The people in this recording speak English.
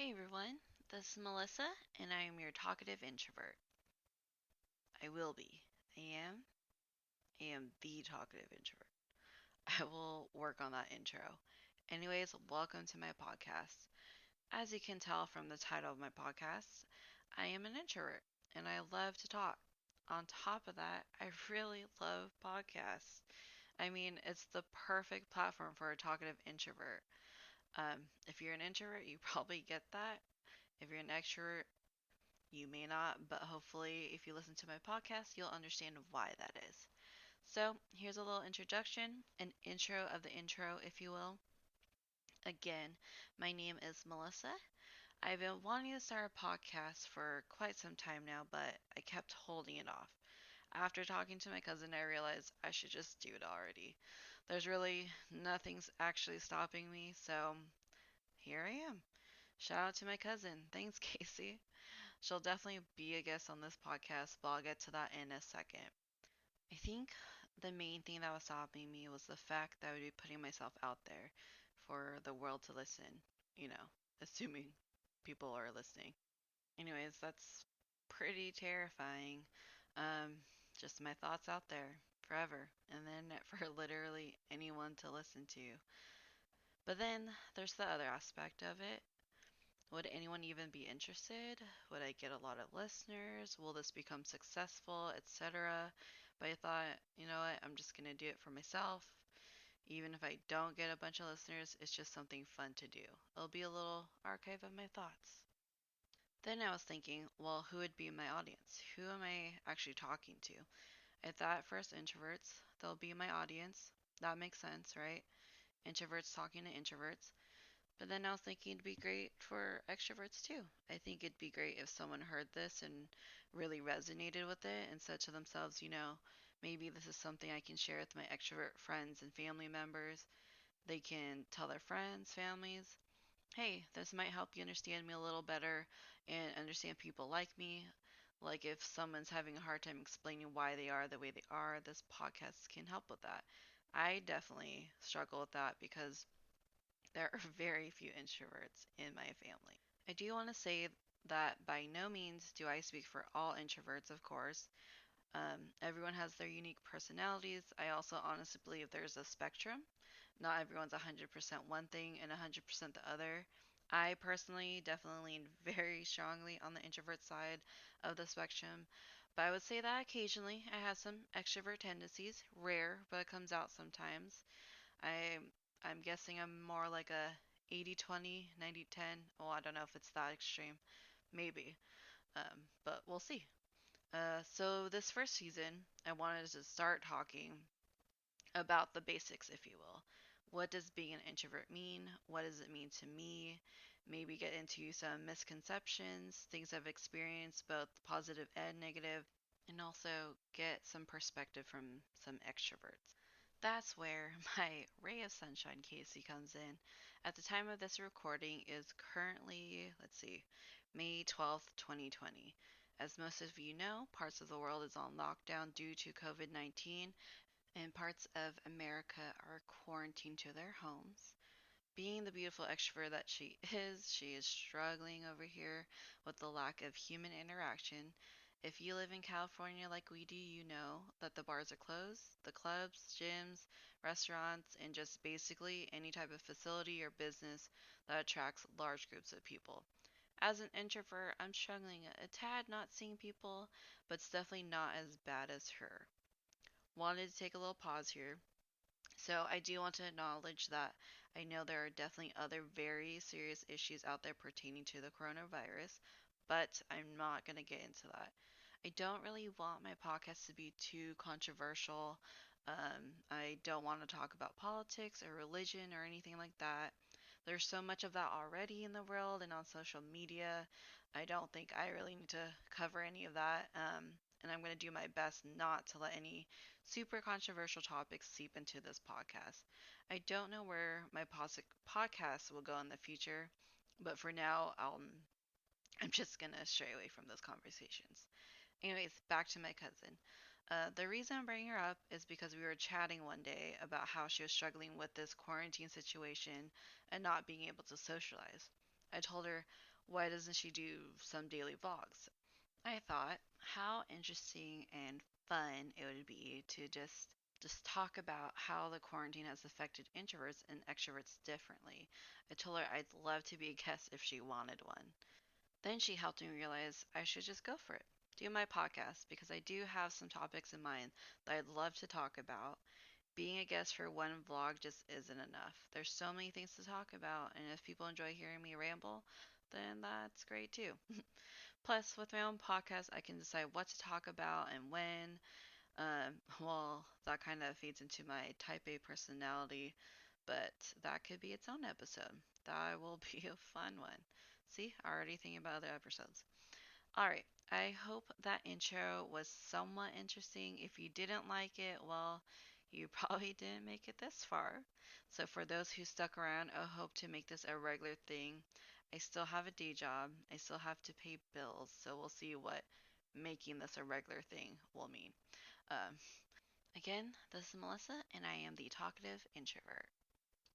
Hi everyone, this is Melissa, and I am your talkative introvert. I will be. I am. I am the talkative introvert. I will work on that intro. Anyways, welcome to my podcast. As you can tell from the title of my podcast, I am an introvert, and I love to talk. On top of that, I really love podcasts. I mean, it's the perfect platform for a talkative introvert. If you're an introvert, you probably get that. If you're an extrovert, you may not, but hopefully, if you listen to my podcast, you'll understand why that is. So, here's a little introduction, an intro of the intro, if you will. Again, my name is Melissa. I've been wanting to start a podcast for quite some time now, but I kept holding it off. After talking to my cousin, I realized I should just do it already. There's really nothing's actually stopping me, so here I am. Shout out to my cousin. Thanks, Casey. She'll definitely be a guest on this podcast, but I'll get to that in a second. I think the main thing that was stopping me was the fact that I would be putting myself out there for the world to listen, you know, assuming people are listening. Anyways, that's pretty terrifying. Um, just my thoughts out there forever, and then for literally anyone to listen to. But then there's the other aspect of it. Would anyone even be interested? Would I get a lot of listeners? Will this become successful, etc.? But I thought, you know what, I'm just going to do it for myself. Even if I don't get a bunch of listeners, it's just something fun to do. It'll be a little archive of my thoughts. Then I was thinking, well, who would be my audience? Who am I actually talking to? I thought first introverts, they'll be my audience. That makes sense, right? Introverts talking to introverts. But then I was thinking it'd be great for extroverts too. I think it'd be great if someone heard this and really resonated with it and said to themselves, maybe this is something I can share with my extrovert friends and family members. They can tell their friends, families, hey, this might help you understand me a little better and understand people like me. Like if someone's having a hard time explaining why they are the way they are, this podcast can help with that. I definitely struggle with that because there are very few introverts in my family. I do want to say that by no means do I speak for all introverts, of course. Everyone has their unique personalities. I also honestly believe there's a spectrum. Not everyone's 100% one thing and 100% the other. I personally definitely lean very strongly on the introvert side of the spectrum, but I would say that occasionally I have some extrovert tendencies. Rare, but it comes out sometimes. I I'm guessing I'm more like a 80-20, 90-10. Oh, I don't know if it's that extreme. Maybe. But we'll see. So this first season, I wanted to start talking about the basics, if you will. What does being an introvert mean? What does it mean to me? Maybe get into some misconceptions, things I've experienced, both positive and negative, and also get some perspective from some extroverts. That's where my ray of sunshine Casey comes in. At the time of this recording is currently, let's see, May 12th, 2020. As most of you know, parts of the world is on lockdown due to COVID-19, and parts of America are quarantined to their homes. Being the beautiful extrovert that she is struggling over here with the lack of human interaction. If you live in California like we do, you know that the bars are closed, the clubs, gyms, restaurants, and just basically any type of facility or business that attracts large groups of people. As an introvert, I'm struggling a tad not seeing people, but it's definitely not as bad as her. Wanted to take a little pause here. So I do want to acknowledge that I know there are definitely other very serious issues out there pertaining to the coronavirus, but I'm not going to get into that. I don't really want my podcast to be too controversial. I don't want to talk about politics or religion or anything like that. There's so much of that already in the world and on social media. I don't think I really need to cover any of that. And I'm going to do my best not to let any super controversial topics seep into this podcast. I don't know where my podcast will go in the future, but for now, I'm just going to stray away from those conversations. Anyways, back to my cousin. The reason I'm bringing her up is because we were chatting one day about how she was struggling with this quarantine situation and not being able to socialize. I told her, Why doesn't she do some daily vlogs? I thought how interesting and fun it would be to just talk about how the quarantine has affected introverts and extroverts differently. I told her I'd love to be a guest if she wanted one. Then she helped me realize I should just go for it. Do my podcast because I do have some topics in mind that I'd love to talk about. Being a guest for one vlog just isn't enough. There's so many things to talk about, and if people enjoy hearing me ramble, then that's great too. Plus, with my own podcast, I can decide what to talk about and when. Well, that kind of feeds into my type A personality, but that could be its own episode. That will be a fun one. See, already thinking about other episodes. Alright, I hope that intro was somewhat interesting. If you didn't like it, well, you probably didn't make it this far. So, for those who stuck around, I hope to make this a regular thing. I still have a day job, I still have to pay bills, so we'll see what making this a regular thing will mean. Um, Again, this is Melissa, and I am the talkative introvert.